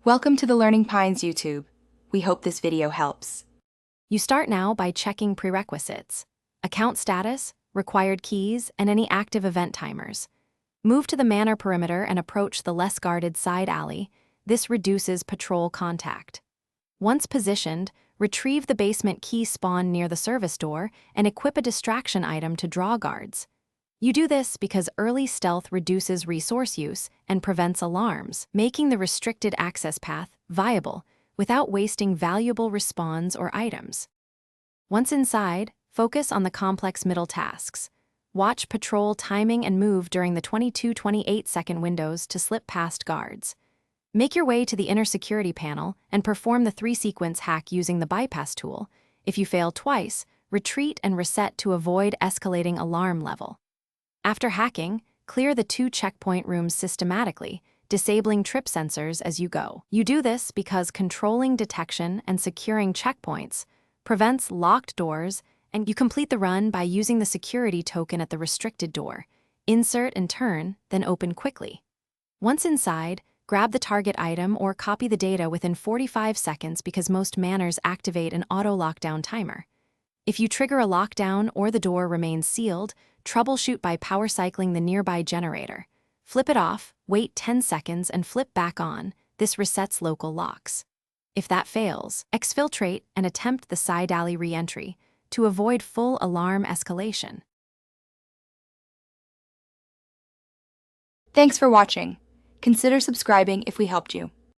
Welcome to the Learning Pines YouTube. We hope this video helps. You start now by checking prerequisites: account status, required keys, and any active event timers. Move to the Manor perimeter and approach the less guarded side alley. This reduces patrol contact. Once positioned, retrieve the basement key spawn near the service door and equip a distraction item to draw guards. You do this because early stealth reduces resource use and prevents alarms, making the restricted access path viable without wasting valuable respawns or items. Once inside, focus on the complex middle tasks. Watch patrol timing and move during the 22-28 second windows to slip past guards. Make your way to the inner security panel and perform the 3-sequence hack using the bypass tool. If you fail twice, retreat and reset to avoid escalating alarm level. After hacking, clear the 2 checkpoint rooms systematically, disabling trip sensors as you go. You do this because controlling detection and securing checkpoints prevents locked doors, and you complete the run by using the security token at the restricted door. Insert and turn, then open quickly. Once inside, grab the target item or copy the data within 45 seconds because most manors activate an auto-lockdown timer. If you trigger a lockdown or the door remains sealed, troubleshoot by power cycling the nearby generator. Flip it off, wait 10 seconds, and flip back on. This resets local locks. If that fails, exfiltrate and attempt the side alley re-entry to avoid full alarm escalation. Thanks for watching. Consider subscribing if we helped you.